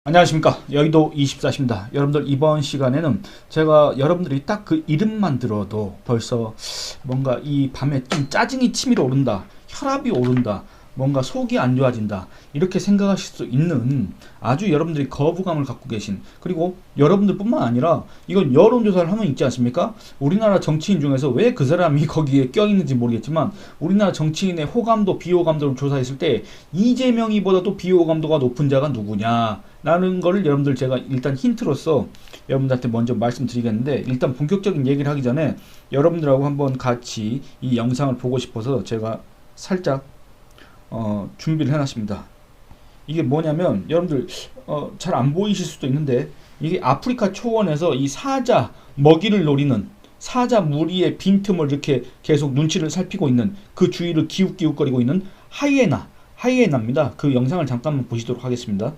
안녕하십니까, 여의도 24시입니다. 여러분들, 이번 시간에는 제가 여러분들이 딱 그 이름만 들어도 벌써 뭔가 이 밤에 좀 짜증이 치밀어 오른다, 혈압이 오른다, 뭔가 속이 안 좋아진다, 이렇게 생각하실 수 있는 아주 여러분들이 거부감을 갖고 계신, 그리고 여러분들 뿐만 아니라 이건 여론조사를 하면 있지 않습니까? 우리나라 정치인 중에서 왜 그 사람이 거기에 껴있는지 모르겠지만 우리나라 정치인의 호감도 비호감도를 조사했을 때 이재명이보다도 비호감도가 높은 자가 누구냐 라는 거를 여러분들 제가 일단 힌트로서 여러분들한테 먼저 말씀드리겠는데, 일단 본격적인 얘기를 하기 전에 여러분들하고 한번 같이 이 영상을 보고 싶어서 제가 살짝 준비를 해놨습니다. 이게 뭐냐면 여러분들 잘 안 보이실 수도 있는데, 이게 아프리카 초원에서 이 사자 먹이를 노리는, 사자 무리의 빈틈을 이렇게 계속 눈치를 살피고 있는, 그 주위를 기웃기웃거리고 있는 하이에나입니다. 그 영상을 잠깐만 보시도록 하겠습니다.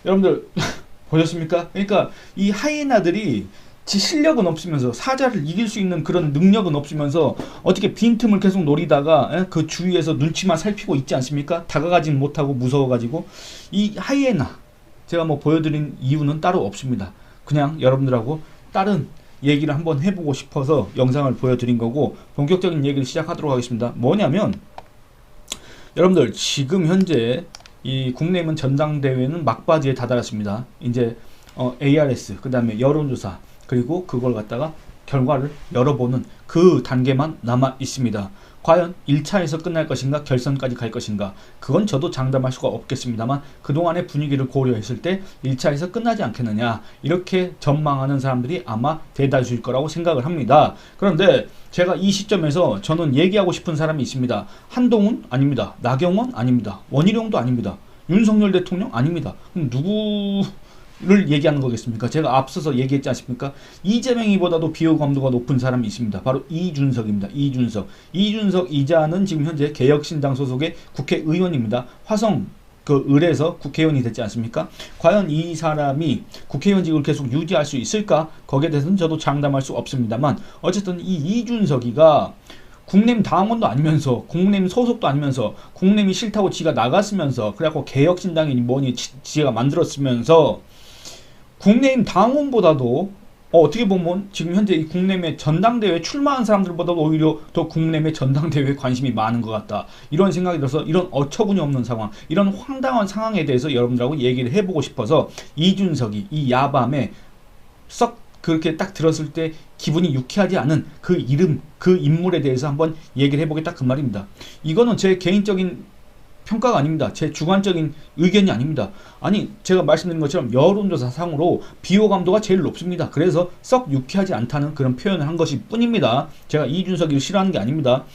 여러분들 보셨습니까? 그러니까 이 하이에나들이 지 실력은 없으면서, 사자를 이길 수 있는 그런 능력은 없으면서 어떻게 빈틈을 계속 노리다가 그 주위에서 눈치만 살피고 있지 않습니까? 다가가진 못하고 무서워가지고. 이 하이에나 제가 뭐 보여드린 이유는 따로 없습니다. 그냥 여러분들하고 다른 얘기를 한번 해보고 싶어서 영상을 보여드린 거고, 본격적인 얘기를 시작하도록 하겠습니다. 뭐냐면 여러분들, 지금 현재 이 국내문 전당대회는 막바지에 다다랐습니다. 이제 ARS, 그 다음에 여론조사, 그리고 그걸 갖다가 결과를 열어보는 그 단계만 남아 있습니다. 과연 1차에서 끝날 것인가, 결선까지 갈 것인가, 그건 저도 장담할 수가 없겠습니다만, 그동안의 분위기를 고려했을 때 1차에서 끝나지 않겠느냐, 이렇게 전망하는 사람들이 아마 대다수일 거라고 생각을 합니다. 그런데 제가 이 시점에서 저는 얘기하고 싶은 사람이 있습니다. 한동훈 아닙니다. 나경원 아닙니다. 원희룡도 아닙니다. 윤석열 대통령 아닙니다. 그럼 누구를 얘기하는 거겠습니까? 제가 앞서서 얘기했지 않습니까? 이재명이보다도 비호감도가 높은 사람이 있습니다. 바로 이준석입니다. 이준석 이자는 지금 현재 개혁신당 소속의 국회의원입니다. 화성 그 을에서 국회의원이 됐지 않습니까? 과연 이 사람이 국회의원직을 계속 유지할 수 있을까? 거기에 대해서는 저도 장담할 수 없습니다만, 어쨌든 이 이준석이가 국내민 당원도 아니면서, 국내민 소속도 아니면서, 국내민이 싫다고 지가 나갔으면서, 그래갖고 개혁신당이 뭐니 지가 만들었으면서 국내민 당원보다도 어떻게 보면 지금 현재 이 국내외 전당대회에 출마한 사람들보다도 오히려 더 국내외 전당대회에 관심이 많은 것 같다, 이런 생각이 들어서, 이런 어처구니 없는 상황, 이런 황당한 상황에 대해서 여러분들하고 얘기를 해보고 싶어서 이준석이 이 야밤에 썩 그렇게 딱 들었을 때 기분이 유쾌하지 않은 그 이름, 그 인물에 대해서 한번 얘기를 해보겠다, 그 말입니다. 이거는 제 개인적인 평가가 아닙니다. 제 주관적인 의견이 아닙니다. 아니, 제가 말씀드린 것처럼 여론조사 상으로 비호감도가 제일 높습니다. 그래서 썩 유쾌하지 않다는 그런 표현을 한 것일 뿐입니다. 제가 이준석이를 싫어하는 게 아닙니다.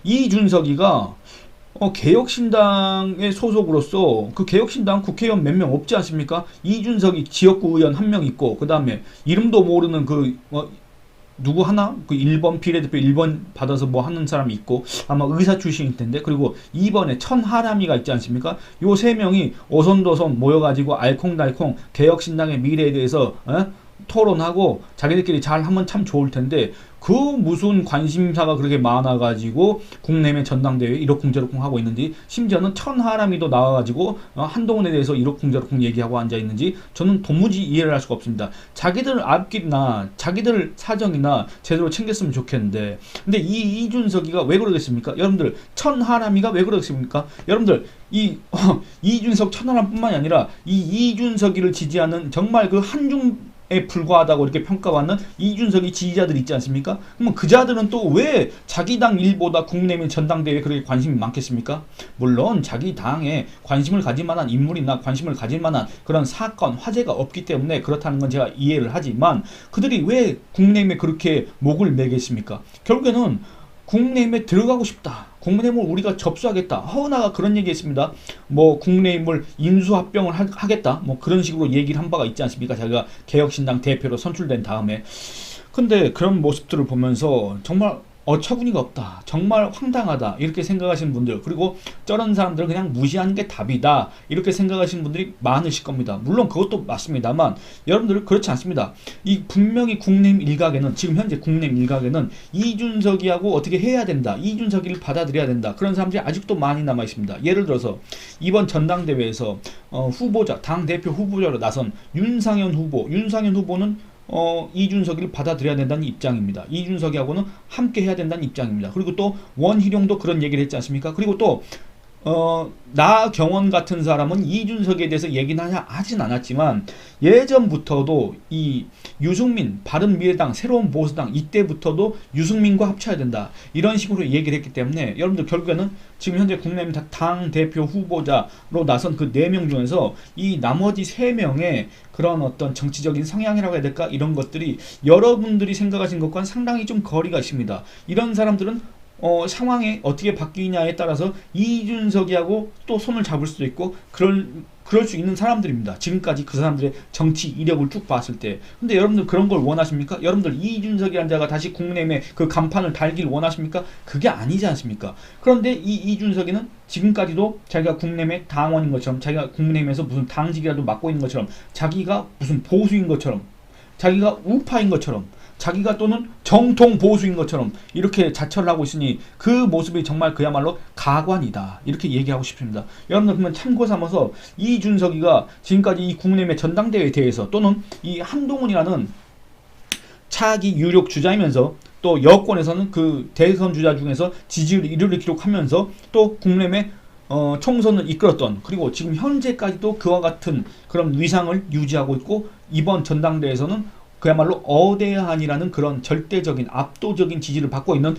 이준석이가 개혁신당의 소속으로서, 그 개혁신당 국회의원 몇 명 없지 않습니까? 이준석이 지역구 의원 한 명 있고, 그 다음에 이름도 모르는 누구 하나? 그 1번 비례대표 1번 받아서 뭐 하는 사람이 있고, 아마 의사 출신일 텐데, 그리고 2번에 천하람이가 있지 않습니까? 요 세 명이 오손도손 모여가지고 알콩달콩 개혁신당의 미래에 대해서 토론하고 자기들끼리 잘 하면 참 좋을 텐데, 그 무슨 관심사가 그렇게 많아가지고 국내외 전당대회 이러쿵저러쿵 하고 있는지, 심지어는 천하람이도 나와가지고 한동훈에 대해서 이러쿵저러쿵 얘기하고 앉아있는지 저는 도무지 이해를 할 수가 없습니다. 자기들 앞길이나 자기들 사정이나 제대로 챙겼으면 좋겠는데, 근데 이 이준석이가 왜 그러겠습니까? 여러분들, 천하람이가 왜 그러겠습니까? 여러분들, 이준석 천하람뿐만이 아니라 이 이준석이를 지지하는 정말 그 한중에 불과하다고 이렇게 평가받는 이준석이 지지자들 있지 않습니까? 그러면 그 자들은 또 왜 자기 당 일보다 국내민 전당대회에 그렇게 관심이 많겠습니까? 물론 자기 당에 관심을 가질 만한 인물이나 관심을 가질 만한 그런 사건, 화제가 없기 때문에 그렇다는 건 제가 이해를 하지만, 그들이 왜 국내민에 그렇게 목을 매겠습니까? 결국에는 국내임에 들어가고 싶다, 국내임을 우리가 접수하겠다, 허은하가 그런 얘기했습니다. 뭐 국내임을 인수합병을 하겠다, 뭐 그런 식으로 얘기를 한 바가 있지 않습니까? 자기가 개혁신당 대표로 선출된 다음에. 근데 그런 모습들을 보면서 정말 어처구니가 없다, 정말 황당하다 이렇게 생각하시는 분들, 그리고 저런 사람들은 그냥 무시하는 게 답이다 이렇게 생각하시는 분들이 많으실 겁니다. 물론 그것도 맞습니다만 여러분들 그렇지 않습니다. 이 분명히 국내임 일각에는, 지금 현재 국내임 일각에는 이준석이하고 어떻게 해야 된다, 이준석이를 받아들여야 된다, 그런 사람들이 아직도 많이 남아 있습니다. 예를 들어서 이번 전당대회에서 후보자, 당대표 후보자로 나선 윤상현 후보는 이준석이를 받아들여야 된다는 입장입니다. 이준석이하고는 함께 해야 된다는 입장입니다. 그리고 또 원희룡도 그런 얘기를 했지 않습니까? 그리고 또 나경원 같은 사람은 이준석에 대해서 얘기는 하진 않았지만 예전부터도 이 유승민, 바른미래당, 새로운 보수당 이때부터도 유승민과 합쳐야 된다 이런 식으로 얘기를 했기 때문에 여러분들 결국에는 지금 현재 국내민 당 대표 후보자로 나선 그 4명 중에서 이 나머지 3명의 그런 어떤 정치적인 성향이라고 해야 될까, 이런 것들이 여러분들이 생각하신 것과는 상당히 좀 거리가 있습니다. 이런 사람들은 상황이 어떻게 바뀌냐에 따라서 이준석이하고 또 손을 잡을 수도 있고 그럴 수 있는 사람들입니다. 지금까지 그 사람들의 정치 이력을 쭉 봤을 때. 근데 여러분들 그런 걸 원하십니까? 여러분들 이준석이라는 자가 다시 국내에 그 간판을 달기를 원하십니까? 그게 아니지 않습니까? 그런데 이 이준석이는 지금까지도 자기가 국내의 당원인 것처럼, 자기가 국내에서 무슨 당직이라도 맡고 있는 것처럼, 자기가 무슨 보수인 것처럼, 자기가 우파인 것처럼, 자기가 또는 정통 보수인 것처럼 이렇게 자처를 하고 있으니 그 모습이 정말 그야말로 가관이다 이렇게 얘기하고 싶습니다. 여러분들 그러면 참고 삼아서 이준석이가 지금까지 이 국내의 전당대회에 대해서, 또는 이 한동훈이라는 차기 유력 주자이면서 또 여권에서는 그 대선 주자 중에서 지지율 1위를 기록하면서 또 국내의 총선을 이끌었던, 그리고 지금 현재까지도 그와 같은 그런 위상을 유지하고 있고, 이번 전당대회에서는 그야말로 어대한이라는 그런 절대적인 압도적인 지지를 받고 있는,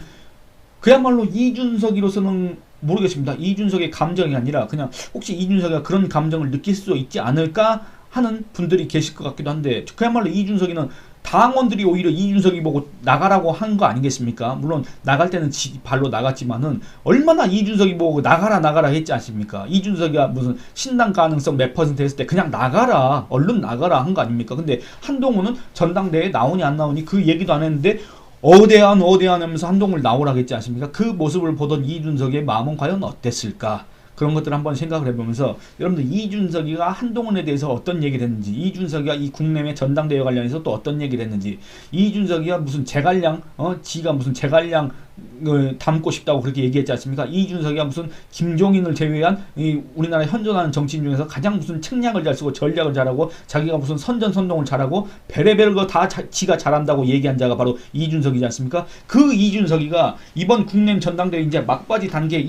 그야말로 이준석이로서는 모르겠습니다. 이준석의 감정이 아니라 그냥 혹시 이준석이가 그런 감정을 느낄 수 있지 않을까 하는 분들이 계실 것 같기도 한데, 그야말로 이준석이는 당원들이 오히려 이준석이 보고 나가라고 한 거 아니겠습니까? 물론 나갈 때는 발로 나갔지만은 얼마나 이준석이 보고 나가라 했지 않습니까? 이준석이가 무슨 신당 가능성 몇 퍼센트 했을 때 그냥 나가라, 얼른 나가라 한 거 아닙니까? 근데 한동훈은 전당대회에 나오니 안 나오니 그 얘기도 안 했는데 어대한 하면서 한동훈을 나오라고 했지 않습니까? 그 모습을 보던 이준석의 마음은 과연 어땠을까? 그런 것들을 한번 생각을 해보면서 여러분들 이준석이가 한동훈에 대해서 어떤 얘기를 했는지, 이준석이가 이 국내의 전당대회 관련해서 또 어떤 얘기를 했는지, 이준석이가 무슨 제갈량, 지가 무슨 제갈량을 담고 싶다고 그렇게 얘기했지 않습니까? 이준석이가 무슨 김종인을 제외한 이 우리나라 현존하는 정치인 중에서 가장 무슨 책략을 잘 쓰고 전략을 잘하고 자기가 무슨 선전선동을 잘하고 베레벨 거 다 지가 잘한다고 얘기한 자가 바로 이준석이지 않습니까? 그 이준석이가 이번 국내 전당대회 이제 막바지 단계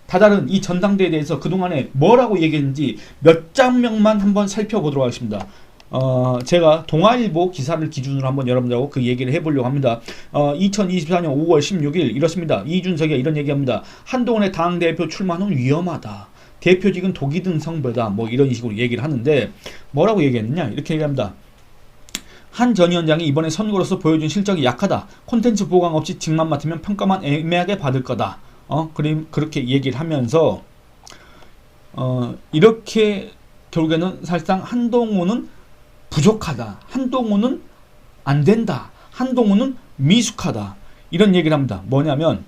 다다른 이 전당대회에 대해서 그동안에 뭐라고 얘기했는지 몇 장면만 한번 살펴보도록 하겠습니다. 제가 동아일보 기사를 기준으로 한번 여러분들하고 그 얘기를 해보려고 합니다. 2024년 5월 16일 이렇습니다. 이준석이 이런 얘기합니다. 한동훈의 당대표 출마는 위험하다. 대표직은 독이 든 성배다. 뭐 이런 식으로 얘기를 하는데 뭐라고 얘기했느냐? 이렇게 얘기합니다. 한 전 위원장이 이번에 선거로서 보여준 실적이 약하다. 콘텐츠 보강 없이 직만 맡으면 평가만 애매하게 받을 거다. 그렇게 얘기를 하면서 이렇게 결국에는 사실상 한동훈은 부족하다, 한동훈은 안 된다, 한동훈은 미숙하다 이런 얘기를 합니다. 뭐냐면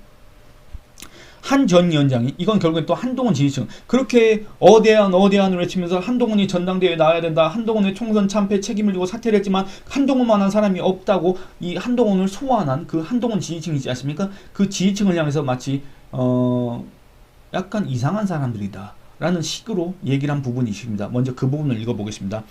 한 전 위원장이, 이건 결국엔 또 한동훈 지지층, 그렇게 어대한을 외치면서 한동훈이 전당대회에 나와야 된다, 한동훈의 총선 참패 책임을 지고 사퇴를 했지만 한동훈만한 사람이 없다고 이 한동훈을 소환한 그 한동훈 지지층이지 않습니까? 그 지지층을 향해서 마치 약간 이상한 사람들이다 라는 식으로 얘기를 한 부분이 있습니다. 먼저 그 부분을 읽어보겠습니다.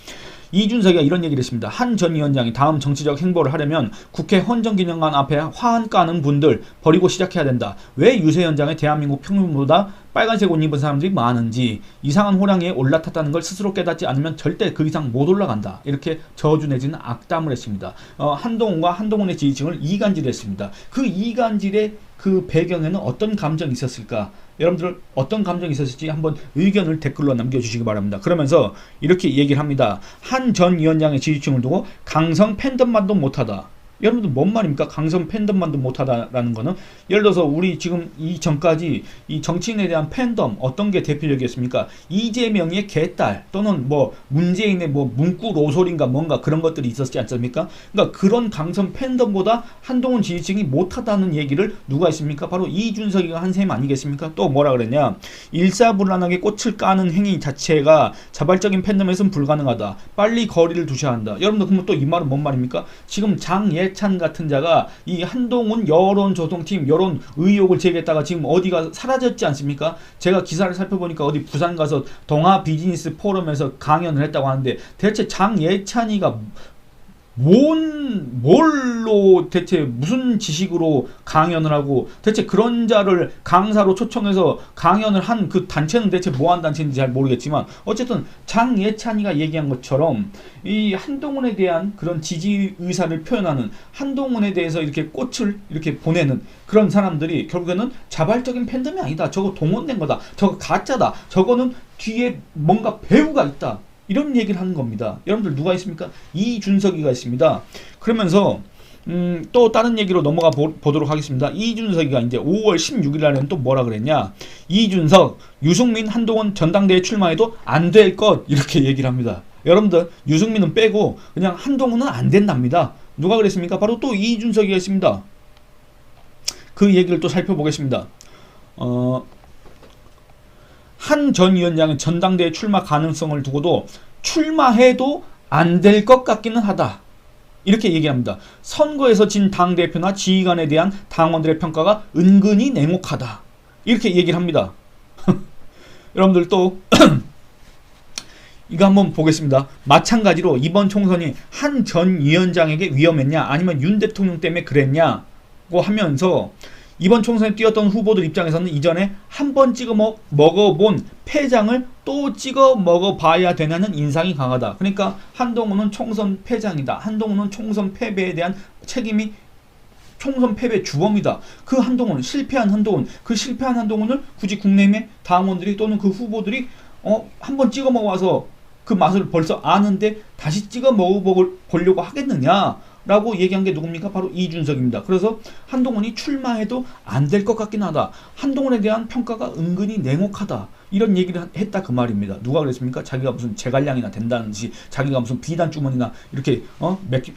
이준석이가 이런 얘기를 했습니다. 한 전 위원장이 다음 정치적 행보를 하려면 국회 헌정기념관 앞에 화환 까는 분들 버리고 시작해야 된다. 왜 유세 현장에 대한민국 평균보다 빨간색 옷 입은 사람들이 많은지, 이상한 호랑이에 올라탔다는 걸 스스로 깨닫지 않으면 절대 그 이상 못 올라간다. 이렇게 저주 내지는 악담을 했습니다. 한동훈과 한동훈의 지지층을 이간질했습니다. 그 이간질의 그 배경에는 어떤 감정이 있었을까? 여러분들 어떤 감정이 있었을지 한번 의견을 댓글로 남겨주시기 바랍니다. 그러면서 이렇게 얘기를 합니다. 한 전 위원장의 지지층을 두고 강성 팬덤만도 못하다. 여러분들 뭔 말입니까? 강성 팬덤만도 못하다라는 거는 예를 들어서 우리 지금 이전까지 이 정치인에 대한 팬덤 어떤 게 대표적이었습니까? 이재명의 개딸 또는 뭐 문재인의 뭐 문구 로솔인가 뭔가 그런 것들이 있었지 않습니까? 그러니까 그런 강성 팬덤보다 한동훈 지지층이 못하다는 얘기를 누가 했습니까? 바로 이준석이가 한 셈 아니겠습니까? 또 뭐라 그랬냐? 일사불란하게 꽃을 까는 행위 자체가 자발적인 팬덤에서는 불가능하다. 빨리 거리를 두셔야 한다. 여러분들 그러면 또 이 말은 뭔 말입니까? 지금 장예찬 같은 자가 이 한동훈 여론조성팀 여론 의혹을 제기했다가 지금 어디가 사라졌지 않습니까? 제가 기사를 살펴보니까 어디 부산 가서 동아 비즈니스 포럼에서 강연을 했다고 하는데 대체 장예찬이가 뭘로 대체 무슨 지식으로 강연을 하고 대체 그런 자를 강사로 초청해서 강연을 한 그 단체는 대체 뭐한 단체인지 잘 모르겠지만 어쨌든 장예찬이가 얘기한 것처럼 이 한동훈에 대한 그런 지지 의사를 표현하는 한동훈에 대해서 이렇게 꽃을 이렇게 보내는 그런 사람들이 결국에는 자발적인 팬덤이 아니다. 저거 동원된 거다. 저거 가짜다. 저거는 뒤에 뭔가 배우가 있다. 이런 얘기를 하는 겁니다. 여러분들 누가 있습니까? 이준석이가 있습니다. 그러면서 또 다른 얘기로 넘어가 보도록 하겠습니다. 이준석이가 이제 5월 16일 날에는 또 뭐라 그랬냐? 이준석, 유승민, 한동훈 전당대회 출마해도 안 될 것 이렇게 얘기를 합니다. 여러분들 유승민은 빼고 그냥 한동훈은 안 된답니다. 누가 그랬습니까? 바로 또 이준석이가 있습니다. 그 얘기를 또 살펴보겠습니다. 한 전 위원장은 전당대회 출마 가능성을 두고도 출마해도 안 될 것 같기는 하다. 이렇게 얘기합니다. 선거에서 진 당대표나 지휘관에 대한 당원들의 평가가 은근히 냉혹하다. 이렇게 얘기를 합니다. 여러분들 또 이거 한번 보겠습니다. 마찬가지로 이번 총선이 한 전 위원장에게 위험했냐 아니면 윤 대통령 때문에 그랬냐고 하면서 이번 총선에 뛰었던 후보들 입장에서는 이전에 한 번 찍어 먹어본 패장을 또 찍어 먹어봐야 되냐는 인상이 강하다. 그러니까 한동훈은 총선 패장이다. 한동훈은 총선 패배에 대한 책임이 총선 패배 주범이다. 그 한동훈, 실패한 한동훈, 그 실패한 한동훈을 굳이 국내외 당원들이 또는 그 후보들이 한 번 찍어 먹어와서 그 맛을 벌써 아는데 다시 찍어 먹어보려고 하겠느냐? 라고 얘기한 게 누굽니까? 바로 이준석입니다. 그래서 한동훈이 출마해도 안 될 것 같긴 하다. 한동훈에 대한 평가가 은근히 냉혹하다. 이런 얘기를 했다 그 말입니다. 누가 그랬습니까? 자기가 무슨 제갈량이나 된다는 듯이 자기가 무슨 비단 주머니나 이렇게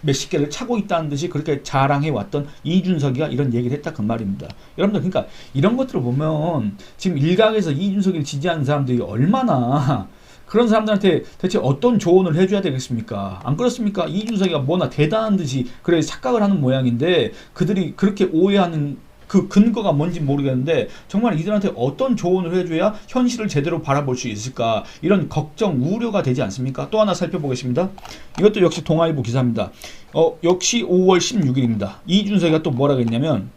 몇십 개를 차고 있다는 듯이 그렇게 자랑해 왔던 이준석이가 이런 얘기를 했다 그 말입니다. 여러분들 그러니까 이런 것들을 보면 지금 일각에서 이준석을 지지하는 사람들이 얼마나 그런 사람들한테 대체 어떤 조언을 해줘야 되겠습니까? 안 그렇습니까? 이준석이가 뭐나 대단한 듯이 그래 착각을 하는 모양인데 그들이 그렇게 오해하는 그 근거가 뭔지 모르겠는데 정말 이들한테 어떤 조언을 해줘야 현실을 제대로 바라볼 수 있을까 이런 걱정 우려가 되지 않습니까? 또 하나 살펴보겠습니다. 이것도 역시 동아일보 기사입니다. 역시 5월 16일입니다. 이준석이가 또 뭐라고 했냐면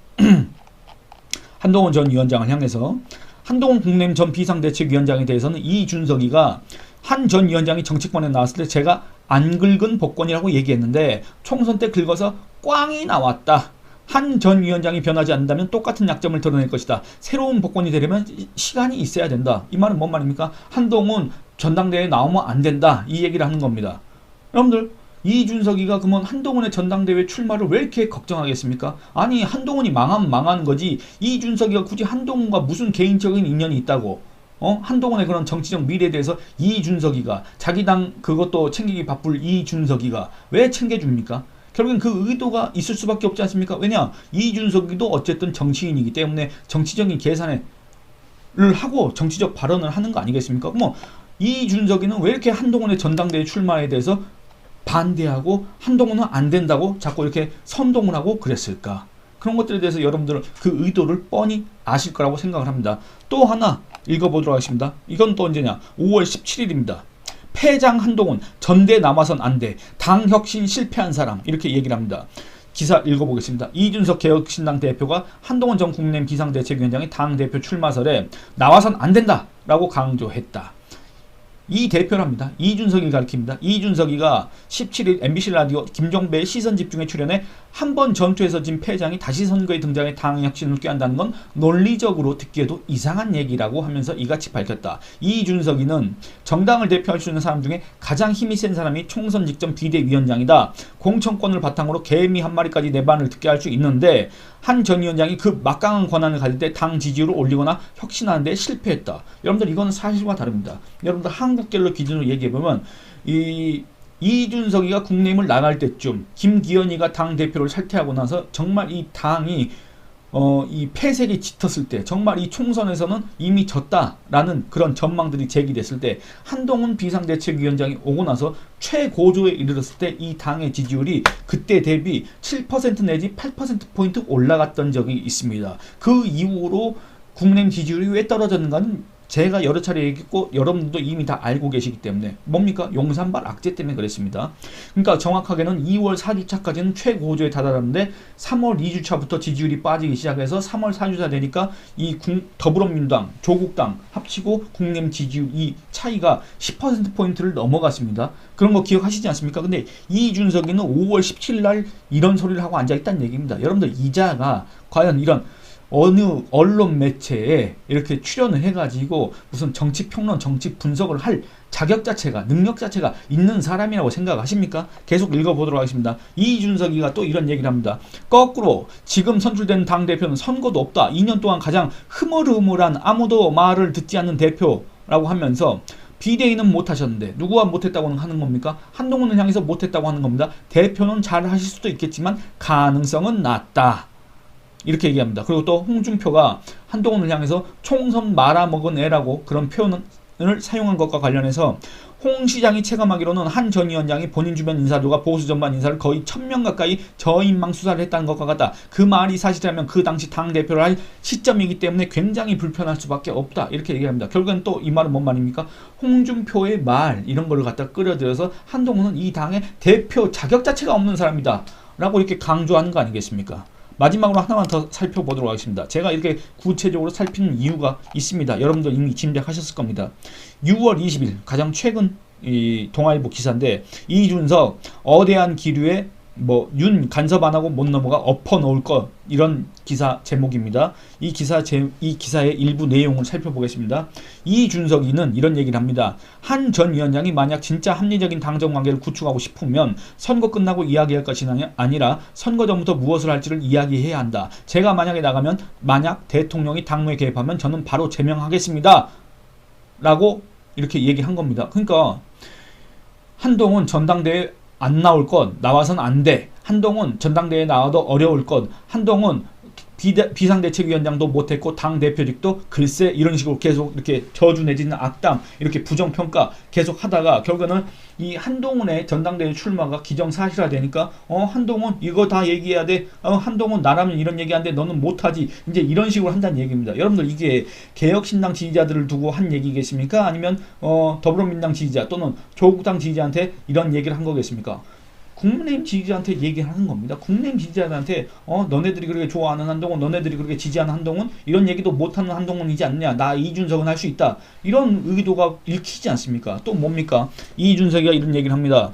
한동훈 전 위원장을 향해서 한동훈 국민의힘 전 비상대책위원장에 대해서는 이준석이가 한 전 위원장이 정치권에 나왔을 때 제가 안 긁은 복권이라고 얘기했는데 총선 때 긁어서 꽝이 나왔다. 한 전 위원장이 변하지 않는다면 똑같은 약점을 드러낼 것이다. 새로운 복권이 되려면 시간이 있어야 된다. 이 말은 뭔 말입니까? 한동훈 전당대회에 나오면 안 된다. 이 얘기를 하는 겁니다. 여러분들 이준석이가 그러면 한동훈의 전당대회 출마를 왜 이렇게 걱정하겠습니까? 아니 한동훈이 망한 거지 이준석이가 굳이 한동훈과 무슨 개인적인 인연이 있다고 한동훈의 그런 정치적 미래에 대해서 이준석이가 자기 당 그것도 챙기기 바쁠 이준석이가 왜 챙겨줍니까? 결국엔 그 의도가 있을 수밖에 없지 않습니까? 왜냐? 이준석이도 어쨌든 정치인이기 때문에 정치적인 계산을 하고 정치적 발언을 하는 거 아니겠습니까? 뭐 이준석이는 왜 이렇게 한동훈의 전당대회 출마에 대해서 반대하고 한동훈은 안 된다고 자꾸 이렇게 선동을 하고 그랬을까? 그런 것들에 대해서 여러분들은 그 의도를 뻔히 아실 거라고 생각을 합니다. 또 하나 읽어보도록 하겠습니다. 이건 또 언제냐? 5월 17일입니다. 패장 한동훈 전대 남아선 안 돼. 당혁신 실패한 사람 이렇게 얘기를 합니다. 기사 읽어보겠습니다. 이준석 개혁신당 대표가 한동훈 전 국민의힘 비상대책위원장의 당대표 출마설에 나와선 안 된다 라고 강조했다. 이 대표랍니다. 이준석이 가르칩니다. 이준석이가 17일 MBC 라디오 김종배의 시선집중에 출연해 한 번 전투에서 진 패장이 다시 선거에 등장해 당의 혁신을 꾀한다는 건 논리적으로 듣기에도 이상한 얘기라고 하면서 이같이 밝혔다. 이준석이는 정당을 대표할 수 있는 사람 중에 가장 힘이 센 사람이 총선 직전 비대위원장이다. 공천권을 바탕으로 개미 한 마리까지 내 말을 듣게 할 수 있는데 한 전 위원장이 그 막강한 권한을 가질 때 당 지지율을 올리거나 혁신하는 데 실패했다. 여러분들 이거는 사실과 다릅니다. 여러분들 한국갤럽 기준으로 얘기해보면 이준석이가 국내임을 나갈 때쯤 김기현이가 당대표를 탈퇴하고 나서 정말 이 당이 이 폐색이 짙었을 때 정말 이 총선에서는 이미 졌다라는 그런 전망들이 제기됐을 때 한동훈 비상대책위원장이 오고 나서 최고조에 이르렀을 때 이 당의 지지율이 그때 대비 7% 내지 8%포인트 올라갔던 적이 있습니다. 그 이후로 국내 지지율이 왜 떨어졌는가는 제가 여러 차례 얘기했고 여러분들도 이미 다 알고 계시기 때문에 뭡니까? 용산발 악재 때문에 그랬습니다. 그러니까 정확하게는 2월 4주차까지는 최고조에 다다랐는데 3월 2주차부터 지지율이 빠지기 시작해서 3월 4주차 되니까 이 더불어민주당, 조국당 합치고 국내 지지율 이 차이가 10%포인트를 넘어갔습니다. 그런 거 기억하시지 않습니까? 근데 이준석이는 5월 17일 날 이런 소리를 하고 앉아있다는 얘기입니다. 여러분들 이자가 과연 이런 어느 언론 매체에 이렇게 출연을 해가지고 무슨 정치 평론, 정치 분석을 할 자격 자체가, 능력 자체가 있는 사람이라고 생각하십니까? 계속 읽어보도록 하겠습니다. 이준석이가 또 이런 얘기를 합니다. 거꾸로 지금 선출된 당대표는 선거도 없다. 2년 동안 가장 흐물흐물한 아무도 말을 듣지 않는 대표라고 하면서 비대위는 못하셨는데 누구와 못했다고 하는 겁니까? 한동훈을 향해서 못했다고 하는 겁니다. 대표는 잘 하실 수도 있겠지만 가능성은 낮다. 이렇게 얘기합니다. 그리고 또 홍준표가 한동훈을 향해서 총선 말아먹은 애라고 그런 표현을 사용한 것과 관련해서 홍 시장이 체감하기로는 한 전 위원장이 본인 주변 인사들과 보수 전반 인사를 거의 1000명 가까이 저인망 수사를 했다는 것과 같다. 그 말이 사실이라면 그 당시 당대표를 할 시점이기 때문에 굉장히 불편할 수밖에 없다. 이렇게 얘기합니다. 결국엔 또 이 말은 뭔 말입니까? 홍준표의 말 이런 걸 갖다 끌어들여서 한동훈은 이 당의 대표 자격 자체가 없는 사람이다 라고 이렇게 강조하는 거 아니겠습니까? 마지막으로 하나만 더 살펴보도록 하겠습니다. 제가 이렇게 구체적으로 살피는 이유가 있습니다. 여러분들 이미 짐작하셨을 겁니다. 6월 20일 가장 최근 이 동아일보 기사인데 이준석 어대한 기류에 윤 간섭 안 하고 못 넘어가 엎어 놓을 것 이런 기사 제목입니다. 이 기사의 일부 내용을 살펴보겠습니다. 이준석이는 이런 얘기를 합니다. 한 전 위원장이 만약 진짜 합리적인 당정 관계를 구축하고 싶으면 선거 끝나고 이야기할 것이 아니라 선거 전부터 무엇을 할지를 이야기해야 한다. 제가 만약에 나가면 만약 대통령이 당무에 개입하면 저는 바로 제명하겠습니다. 라고 이렇게 얘기한 겁니다. 그러니까 한동훈 전당대회 안 나올 것, 나와선 안 돼. 한동훈 전당대회에 나와도 어려울 것, 한동훈 비상대책위원장도 못했고 당대표직도 글쎄 이런 식으로 계속 이렇게 저주 내지는 악담 이렇게 부정평가 계속 하다가 결국에는 이 한동훈의 전당대회 출마가 기정사실화되니까 한동훈 이거 다 얘기해야 돼. 한동훈 나라면 이런 얘기하는데 너는 못하지. 이제 이런 식으로 한다는 얘기입니다. 여러분들 이게 개혁신당 지지자들을 두고 한 얘기겠습니까? 아니면 더불어민주당 지지자 또는 조국당 지지자한테 이런 얘기를 한 거겠습니까? 국민의힘 지지자한테 얘기하는 겁니다. 국민의힘 지지자들한테 너네들이 그렇게 좋아하는 한동훈, 너네들이 그렇게 지지하는 한동훈 이런 얘기도 못하는 한동훈이지 않느냐. 나 이준석은 할 수 있다. 이런 의도가 읽히지 않습니까? 또 뭡니까? 이준석이가 이런 얘기를 합니다.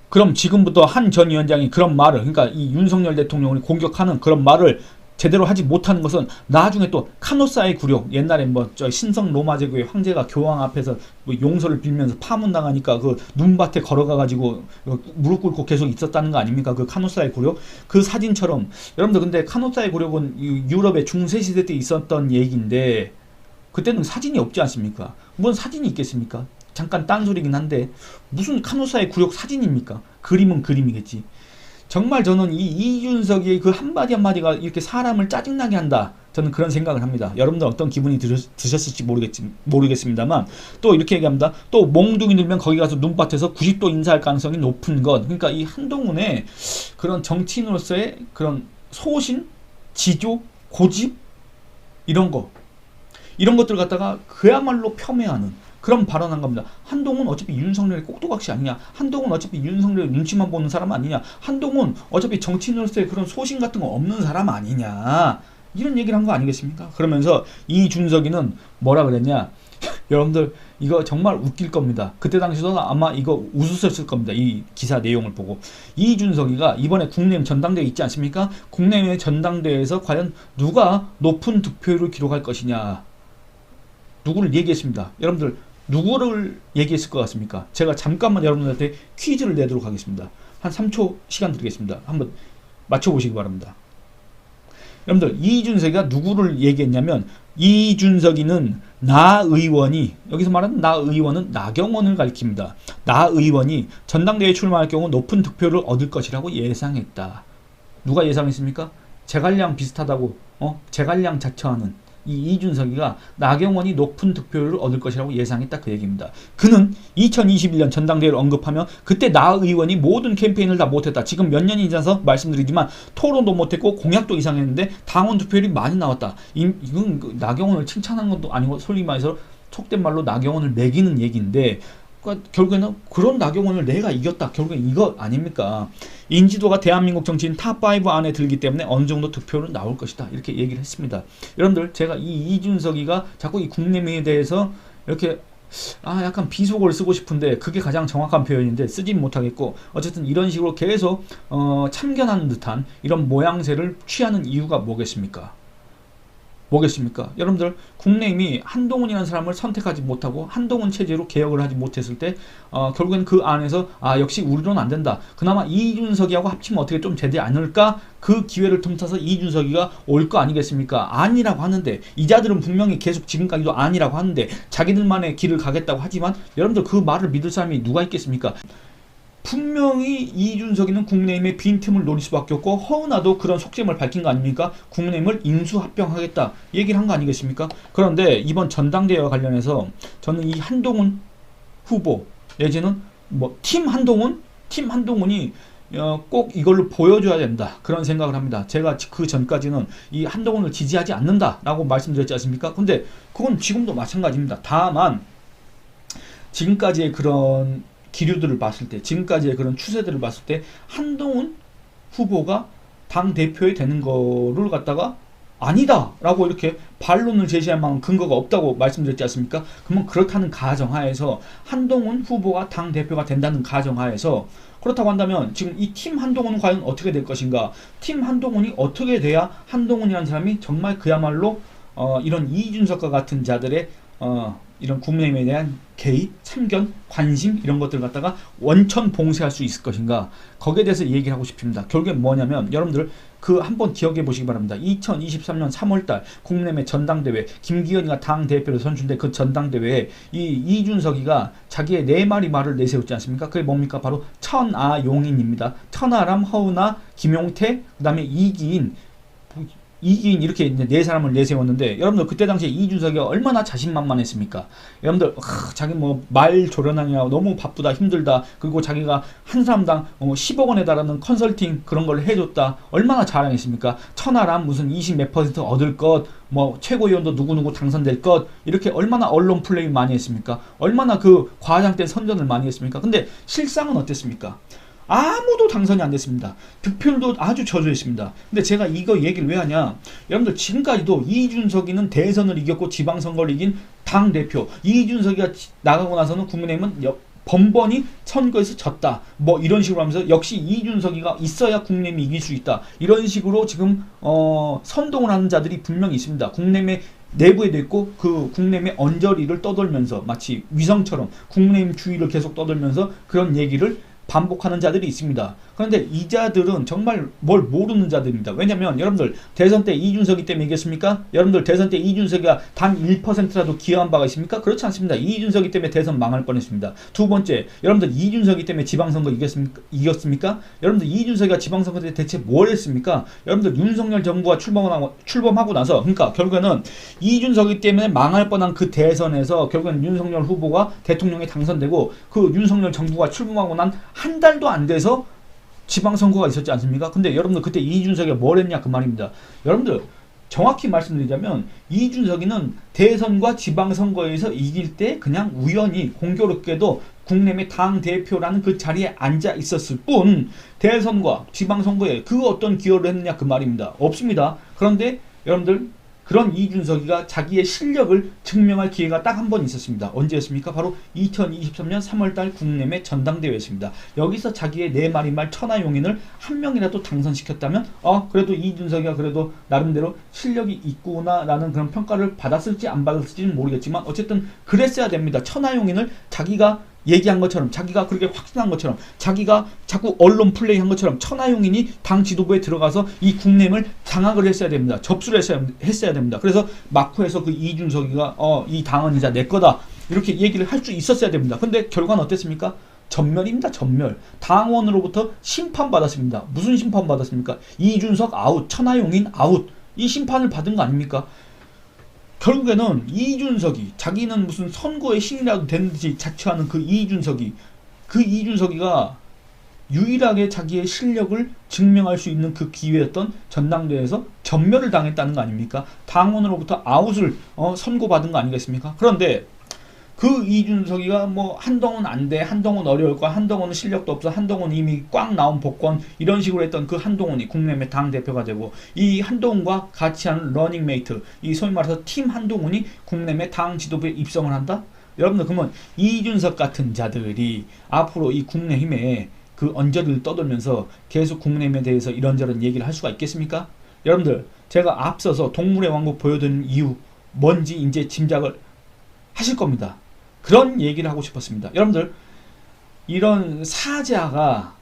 그럼 지금부터 한 전 위원장이 그런 말을 그러니까 이 윤석열 대통령을 공격하는 그런 말을 제대로 하지 못하는 것은 나중에 또 카노사의 굴욕 옛날에 저 신성 로마 제국의 황제가 교황 앞에서 용서를 빌면서 파문당하니까 그 눈밭에 걸어가가지고 무릎 꿇고 계속 있었다는 거 아닙니까? 그 카노사의 굴욕 그 사진처럼 여러분들 근데 카노사의 굴욕은 유럽의 중세 시대 때 있었던 얘기인데 그때는 사진이 없지 않습니까? 뭔 사진이 있겠습니까? 잠깐 딴소리긴 한데 무슨 카노사의 굴욕 사진입니까? 그림은 그림이겠지. 정말 저는 이 이준석의 그 한마디 한마디가 이렇게 사람을 짜증나게 한다. 저는 그런 생각을 합니다. 여러분들 어떤 기분이 드셨을지 모르겠습니다만 또 이렇게 얘기합니다. 또 몽둥이 들면 거기 가서 눈밭에서 90도 인사할 가능성이 높은 것. 그러니까 이 한동훈의 그런 정치인으로서의 그런 소신, 지조, 고집 이런 것들 갖다가 그야말로 폄훼하는 그런 발언한 겁니다. 한동훈 어차피 윤석열의 꼭두각시 아니냐. 한동훈 어차피 윤석열 눈치만 보는 사람 아니냐. 한동훈 어차피 정치인으로서의 그런 소신 같은 거 없는 사람 아니냐. 이런 얘기를 한 거 아니겠습니까? 그러면서 이준석이는 뭐라 그랬냐. 여러분들 이거 정말 웃길 겁니다. 그때 당시도 아마 이거 웃으셨을 겁니다. 이 기사 내용을 보고. 이준석이가 이번에 국내의원 전당대회 있지 않습니까? 국내의원 전당대회에서 과연 누가 높은 득표율을 기록할 것이냐. 누구를 얘기했습니다. 여러분들 누구를 얘기했을 것 같습니까? 제가 잠깐만 여러분들한테 퀴즈를 내도록 하겠습니다. 한 3초 시간 드리겠습니다. 한번 맞춰보시기 바랍니다. 여러분들 이준석이가 누구를 얘기했냐면, 이준석이는 나 의원이, 여기서 말하는 나 의원은 나경원을 가리킵니다. 나 의원이 전당대회에 출마할 경우 높은 득표를 얻을 것이라고 예상했다. 누가 예상했습니까? 제갈량 비슷하다고 제갈량 자처하는 이 이준석이가 나경원이 높은 득표율을 얻을 것이라고 예상했다, 그 얘기입니다. 그는 2021년 전당대회를 언급하며 그때 나 의원이 모든 캠페인을 다 못했다. 지금 몇 년이 지나서 말씀드리지만 토론도 못했고 공약도 이상했는데 당원 득표율이 많이 나왔다. 이건 나경원을 칭찬한 것도 아니고 소위 말해서 속된 말로 나경원을 매기는 얘기인데, 그러니까 결국에는 그런 나경원을 내가 이겼다. 결국엔 이거 아닙니까? 인지도가 대한민국 정치인 탑5 안에 들기 때문에 어느 정도 득표는 나올 것이다. 이렇게 얘기를 했습니다. 여러분들 제가 이 이준석이가 자꾸 이 국내미에 대해서 이렇게 약간 비속어를 쓰고 싶은데 그게 가장 정확한 표현인데 쓰진 못하겠고, 어쨌든 이런 식으로 계속 참견하는 듯한 이런 모양새를 취하는 이유가 뭐겠습니까? 여러분들 국내임이 한동훈이라는 사람을 선택하지 못하고 한동훈 체제로 개혁을 하지 못했을 때 결국엔 그 안에서 역시 우리로는 안 된다. 그나마 이준석이하고 합치면 어떻게 좀 되지 않을까? 그 기회를 틈타서 이준석이가 올 거 아니겠습니까? 아니라고 하는데, 이자들은 분명히 계속 지금까지도 아니라고 하는데 자기들만의 길을 가겠다고 하지만 여러분들 그 말을 믿을 사람이 누가 있겠습니까? 분명히 이준석이는 국내임의 빈틈을 노릴 수밖에 없고, 허은하도 그런 속셈을 밝힌 거 아닙니까? 국내임을 인수합병하겠다 얘기를 한 거 아니겠습니까? 그런데 이번 전당대회와 관련해서 저는 이 한동훈 후보 내지는 팀 한동훈이 꼭 이걸로 보여줘야 된다, 그런 생각을 합니다. 제가 그 전까지는 이 한동훈을 지지하지 않는다라고 말씀드렸지 않습니까? 근데 그건 지금도 마찬가지입니다. 다만 지금까지의 그런 기류들을 봤을 때, 지금까지의 그런 추세들을 봤을 때 한동훈 후보가 당대표에 되는 거를 갖다가 아니다 라고 이렇게 반론을 제시할 만한 근거가 없다고 말씀드렸지 않습니까? 그러면 그렇다는 가정하에서, 한동훈 후보가 당대표가 된다는 가정하에서, 그렇다고 한다면 지금 이 팀 한동훈은 과연 어떻게 될 것인가? 팀 한동훈이 어떻게 돼야 한동훈이라는 사람이 정말 그야말로 이런 이준석과 같은 자들의 이런 국민의힘에 대한 개입, 참견, 관심 이런 것들 갖다가 원천 봉쇄할 수 있을 것인가? 거기에 대해서 얘기를 하고 싶습니다. 결국엔 뭐냐면 여러분들 그 한번 기억해 보시기 바랍니다. 2023년 3월달 국민의힘의 전당대회, 김기현이가 당대표로 선출된 그 전당대회에 이 이준석이가 자기의 네 마리 말을 내세웠지 않습니까? 그게 뭡니까? 바로 천하용인입니다. 천하람, 허은하, 김용태, 그 다음에 이기인 이렇게 이제 네 사람을 내세웠는데, 여러분들 그때 당시에 이준석이 얼마나 자신만만했습니까? 여러분들 자기 말 조련하느냐고 너무 바쁘다, 힘들다, 그리고 자기가 한 사람당 10억 원에 달하는 컨설팅 그런 걸 해줬다, 얼마나 자랑했습니까? 천하람 무슨 20 몇 % 얻을 것, 최고위원도 누구누구 당선될 것, 이렇게 얼마나 언론 플레이 많이 했습니까? 얼마나 그 과장된 선전을 많이 했습니까? 근데 실상은 어땠습니까? 아무도 당선이 안 됐습니다. 득표율도 아주 저조했습니다. 근데 제가 이거 얘기를 왜 하냐, 여러분들 지금까지도 이준석이는 대선을 이겼고 지방선거를 이긴 당대표, 이준석이가 나가고 나서는 국민의힘은 번번이 선거에서 졌다, 이런 식으로 하면서 역시 이준석이가 있어야 국민의힘이 이길 수 있다, 이런 식으로 지금 선동을 하는 자들이 분명히 있습니다. 국민의힘의 내부에도 있고, 그 국민의힘의 언저리를 떠돌면서 마치 위성처럼 국민의힘 주위를 계속 떠돌면서 그런 얘기를 반복하는 자들이 있습니다. 그런데 이 자들은 정말 뭘 모르는 자들입니다. 왜냐면 여러분들 대선 때 이준석이 때문에 이겼습니까? 여러분들 대선 때 이준석이가 단 1%라도 기여한 바가 있습니까? 그렇지 않습니다. 이준석이 때문에 대선 망할 뻔했습니다. 두 번째, 여러분들 이준석이 때문에 지방선거 이겼습니까? 여러분들 이준석이가 지방선거 때 대체 뭘 했습니까? 여러분들 윤석열 정부가 출범하고 나서, 그러니까 결국에는 이준석이 때문에 망할 뻔한 그 대선에서 결국에는 윤석열 후보가 대통령에 당선되고, 그 윤석열 정부가 출범하고 난 한 달도 안 돼서 지방선거가 있었지 않습니까? 근데 여러분들 그때 이준석이가 뭘 했냐 그 말입니다. 여러분들 정확히 말씀드리자면 이준석이는 대선과 지방선거에서 이길 때 그냥 우연히 공교롭게도 국내의 당대표라는 그 자리에 앉아 있었을 뿐, 대선과 지방선거에 그 어떤 기여를 했느냐 그 말입니다. 없습니다. 그런데 여러분들 그런 이준석이가 자기의 실력을 증명할 기회가 딱 한 번 있었습니다. 언제였습니까? 바로 2023년 3월달 국내외 전당대회였습니다. 여기서 자기의 네 마리 말 천하용인을 한 명이라도 당선시켰다면 그래도 이준석이가 그래도 나름대로 실력이 있구나라는 그런 평가를 받았을지 안 받았을지는 모르겠지만 어쨌든 그랬어야 됩니다. 천하용인을 자기가 얘기한 것처럼, 자기가 그렇게 확신한 것처럼, 자기가 자꾸 언론 플레이한 것처럼 천하용인이 당 지도부에 들어가서 이 국nem을 장악을 했어야 됩니다. 접수를 했어야 됩니다. 그래서 마쿠에서 그 이준석이가 이 당은 이제 내 거다 이렇게 얘기를 할 수 있었어야 됩니다. 근데 결과는 어땠습니까? 전멸입니다. 전멸. 당원으로부터 심판받았습니다. 무슨 심판 받았습니까? 이준석 아웃, 천하용인 아웃. 이 심판을 받은 거 아닙니까? 결국에는 이준석이, 자기는 무슨 선거의 신이라도 되는 듯이 자처하는 그 이준석이가 유일하게 자기의 실력을 증명할 수 있는 그 기회였던 전당대회에서 전멸을 당했다는 거 아닙니까? 당원으로부터 아웃을 선고받은 거 아니겠습니까? 그런데 그 이준석이가 뭐 한동훈 안 돼, 한동훈 어려울 거야, 한동훈은 실력도 없어, 한동훈 이미 꽉 나온 복권 이런 식으로 했던 그 한동훈이 국내외 당 대표가 되고, 이 한동훈과 같이 하는 러닝메이트, 이 소위 말해서 팀 한동훈이 국내외 당 지도부에 입성을 한다? 여러분들, 그러면 이준석 같은 자들이 앞으로 이 국내힘에 그 언저리를 떠돌면서 계속 국내힘에 대해서 이런저런 얘기를 할 수가 있겠습니까? 여러분들, 제가 앞서서 동물의 왕국 보여드린 이유 뭔지 이제 짐작을 하실 겁니다. 그런 얘기를 하고 싶었습니다. 여러분들, 이런 사자가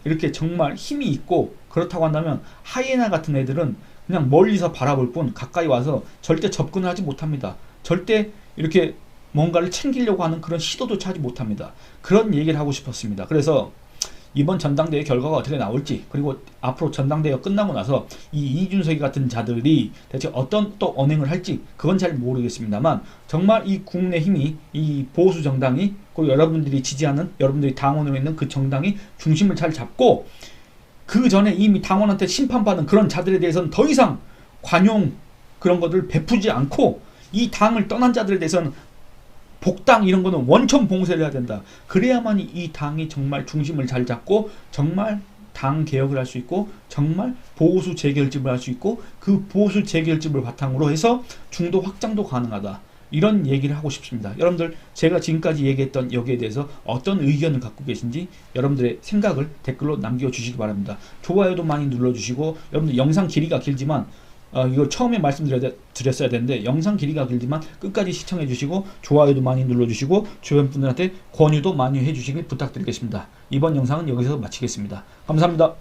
이렇게 정말 힘이 있고 그렇다고 한다면 하이에나 같은 애들은 그냥 멀리서 바라볼 뿐 가까이 와서 절대 접근을 하지 못합니다. 절대 이렇게 뭔가를 챙기려고 하는 그런 시도도 하지 못합니다. 그런 얘기를 하고 싶었습니다. 그래서 이번 전당대회 결과가 어떻게 나올지, 그리고 앞으로 전당대회가 끝나고 나서 이 이준석이 같은 자들이 대체 어떤 또 언행을 할지 그건 잘 모르겠습니다만, 정말 이 국내힘이, 이 보수 정당이, 그리고 여러분들이 지지하는, 여러분들이 당원으로 있는 그 정당이 중심을 잘 잡고, 그 전에 이미 당원한테 심판받은 그런 자들에 대해서는 더 이상 관용 그런 것들을 베푸지 않고, 이 당을 떠난 자들에 대해서는 복당 이런 거는 원천 봉쇄를 해야 된다. 그래야만 이 당이 정말 중심을 잘 잡고 정말 당 개혁을 할 수 있고 정말 보수 재결집을 할 수 있고 그 보수 재결집을 바탕으로 해서 중도 확장도 가능하다. 이런 얘기를 하고 싶습니다. 여러분들, 제가 지금까지 얘기했던 여기에 대해서 어떤 의견을 갖고 계신지 여러분들의 생각을 댓글로 남겨주시기 바랍니다. 좋아요도 많이 눌러주시고, 여러분들 영상 길이가 길지만 이거 처음에 말씀드렸어야 되는데, 영상 길이가 길지만 끝까지 시청해 주시고 좋아요도 많이 눌러주시고 주변 분들한테 권유도 많이 해주시길 부탁드리겠습니다. 이번 영상은 여기서 마치겠습니다. 감사합니다.